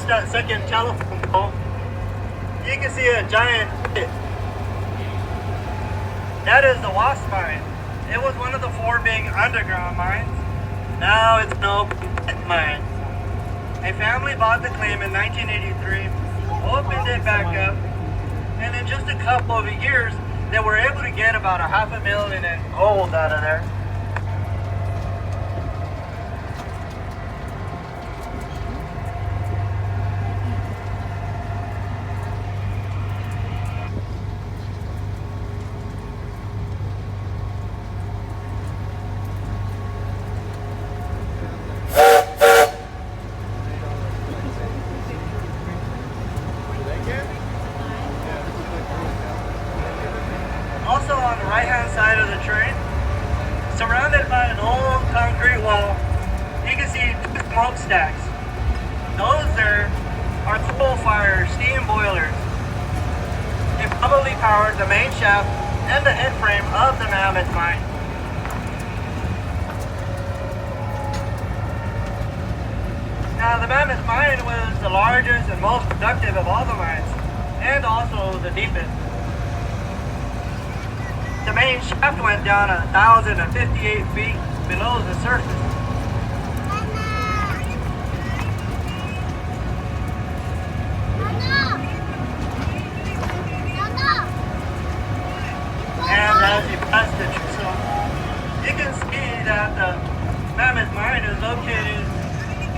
past that second telephone pole, you can see a giant pit. That is the Wasp Mine. It was one of the 4 big underground mines. Now it's an open pit mine. A family bought the claim in 1983, opened it back up, and in just a couple of years, they were able to get about $500,000 in gold out of there. Also on the right-hand side of the train, surrounded by an old concrete wall, you can see 2 smokestacks. Those there are coal-fired steam boilers. They probably powered the main shaft and the head frame of the Mammoth Mine. Now the Mammoth Mine was the largest and most productive of all the mines, and also the deepest. The main shaft went down 1,058 feet below the surface. And as you pass the chisel, you can see that the Mammoth Mine is located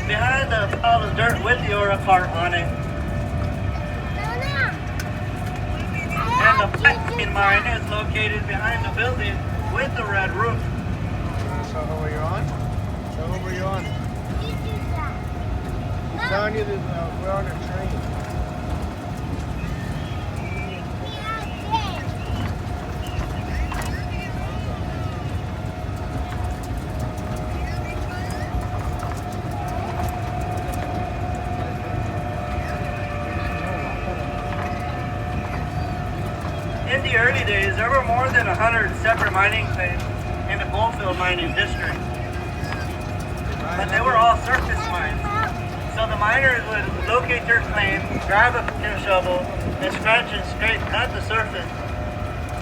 behind the pile of dirt with the ore cart on it. And the blacksmith mine is located behind the building with the red roof. Show her where you're on? Show her where you're on. He's telling you that we're on a train. In the early days, there were more than 100 separate mining claims in the Goldfield mining district. But they were all surface mines. So the miners would locate their claim, grab a pick and shovel, and scratch it straight at the surface,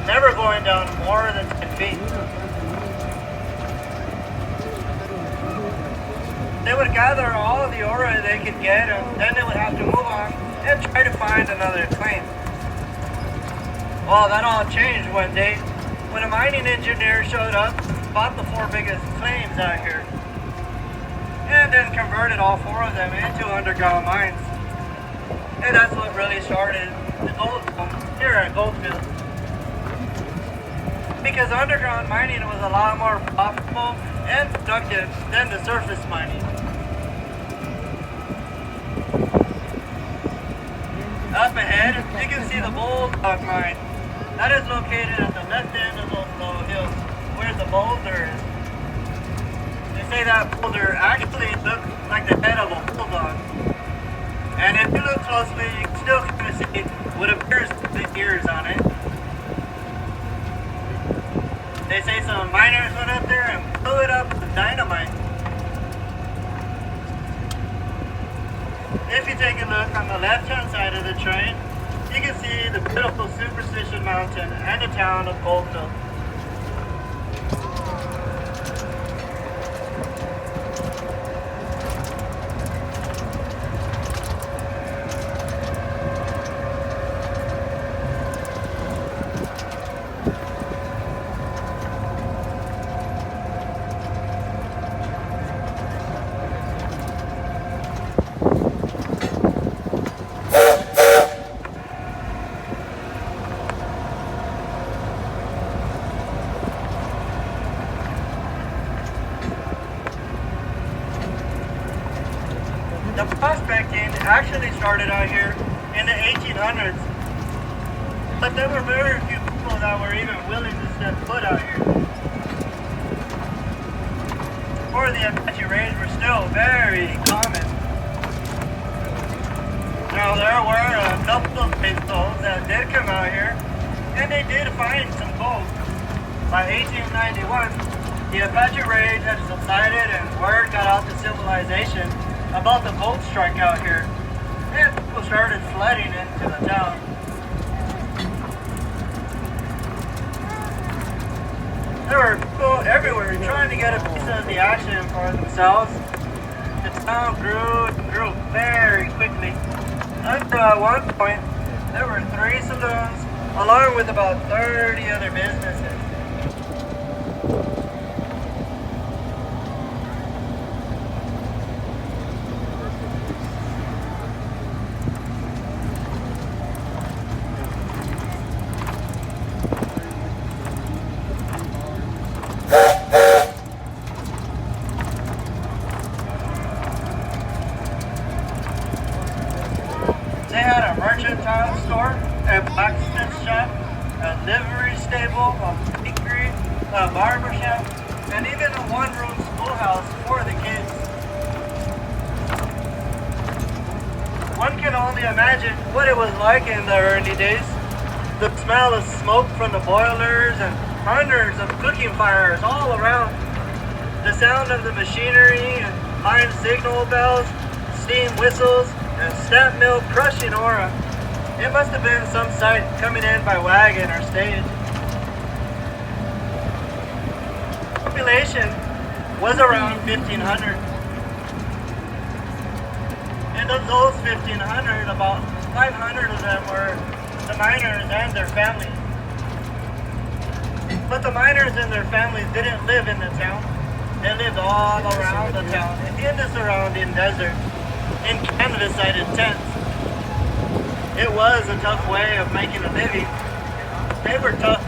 never going down more than 10 feet. They would gather all the ore they could get, and then they would have to move on and try to find another claim. Well, that all changed one day when a mining engineer showed up, bought the 4 biggest claims out here, and then converted all 4 of them into underground mines. And that's what really started the gold boom here at Goldfield. Because underground mining was a lot more profitable and productive than the surface mining. Up ahead, you can see the Gold Mine. That is located at the left end of those low hills, where the boulder is. They say that boulder actually looks like the head of a bulldog. And if you look closely, you can still kind of see what appears to be ears on it. They say some miners went up there and blew it up with dynamite. If you take a look on the left-hand side of the train, you can see the beautiful Superstition Mountain and the town of Goldfield. The prospecting actually started out here in the 1800s, but there were very few people that were even willing to step foot out here. Before the Apache raids were still very common. Now there were a couple of faithfuls that did come out here, and they did find some gold. By 1891, the Apache raids had subsided and word got out to civilization about the gold strike out here. and people started flooding into the town. There were people everywhere trying to get a piece of the action for themselves. The town grew and grew very quickly. Until at one point, there were 3 saloons, along with about 30 other businesses. They had a mercantile store, a blacksmith shop, a livery stable, a bakery, a barber shop, and even a one-room schoolhouse for the kids. One can only imagine what it was like in the early days. The smell of smoke from the boilers and hundreds of cooking fires all around. The sound of the machinery and mine signal bells, steam whistles, and stamp mill crushing aura. It must have been some sight coming in by wagon or stage. Population was around 1,500. And of those 1,500, about 500 of them were the miners and their families. But the miners and their families didn't live in the town. They lived all around the town, in the surrounding desert, in canvas-sided tents. It was a tough way of making a living. They were tough.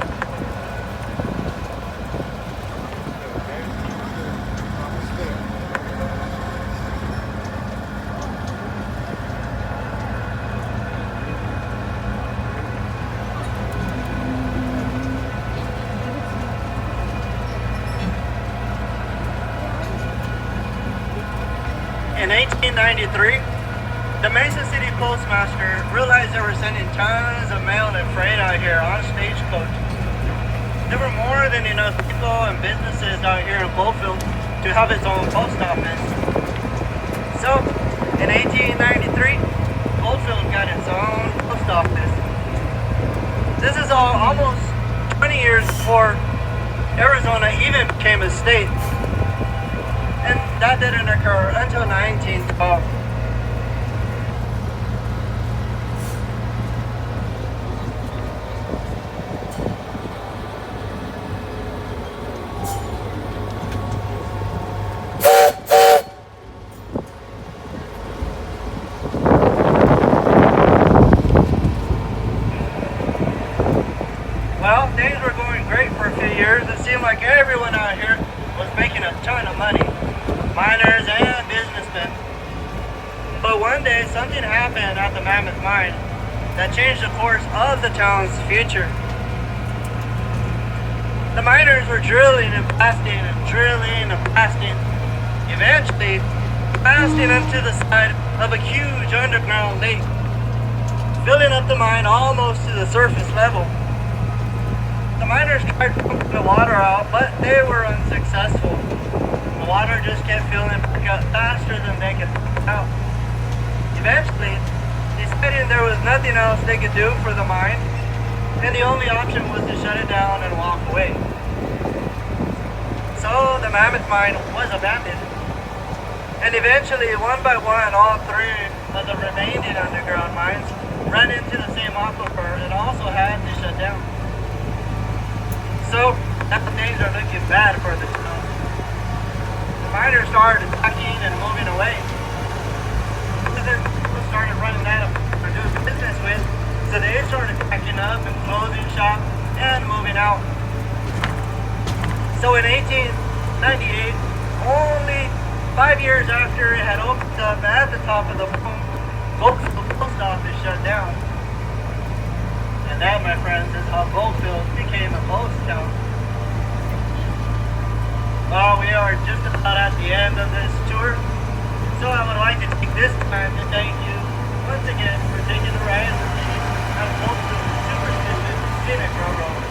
In 1893, the Mesa City postmaster realized they were sending tons of mail and freight out here on stagecoach. There were more than enough people and businesses out here in Goldfield to have its own post office. So, in 1893, Goldfield got its own post office. This is all almost 20 years before Arizona even became a state. And that didn't occur until 1912. Well, things were going great for a few years. It seemed like everyone out here was making a ton of money. Miners and businessmen. But one day something happened at the Mammoth Mine that changed the course of the town's future. The miners were drilling and blasting and drilling and blasting, eventually blasting into the side of a huge underground lake, filling up the mine almost to the surface level. The miners tried pumping the water out, but they were unsuccessful. The water just kept filling back up faster than they could pump out. Eventually, deciding there was nothing else they could do for the mine, and the only option was to shut it down and walk away. So the Mammoth Mine was abandoned. And eventually, one by one, all 3 of the remaining underground mines ran into the same aquifer and also had to shut down. So, now things are looking bad for the town. The miners started attacking and moving away. People started running out of to do business with, so they started packing up and closing shop and moving out. So in 1898, only 5 years after it had opened up at the top of the boom, Goldfield post office shut down. And that, my friends, is how Goldfield became a ghost town. Well, we are just about at the end of this tour, so I would like to take this time to thank you once again for taking the ride on Goldfield Superstitious Scenic Railroad.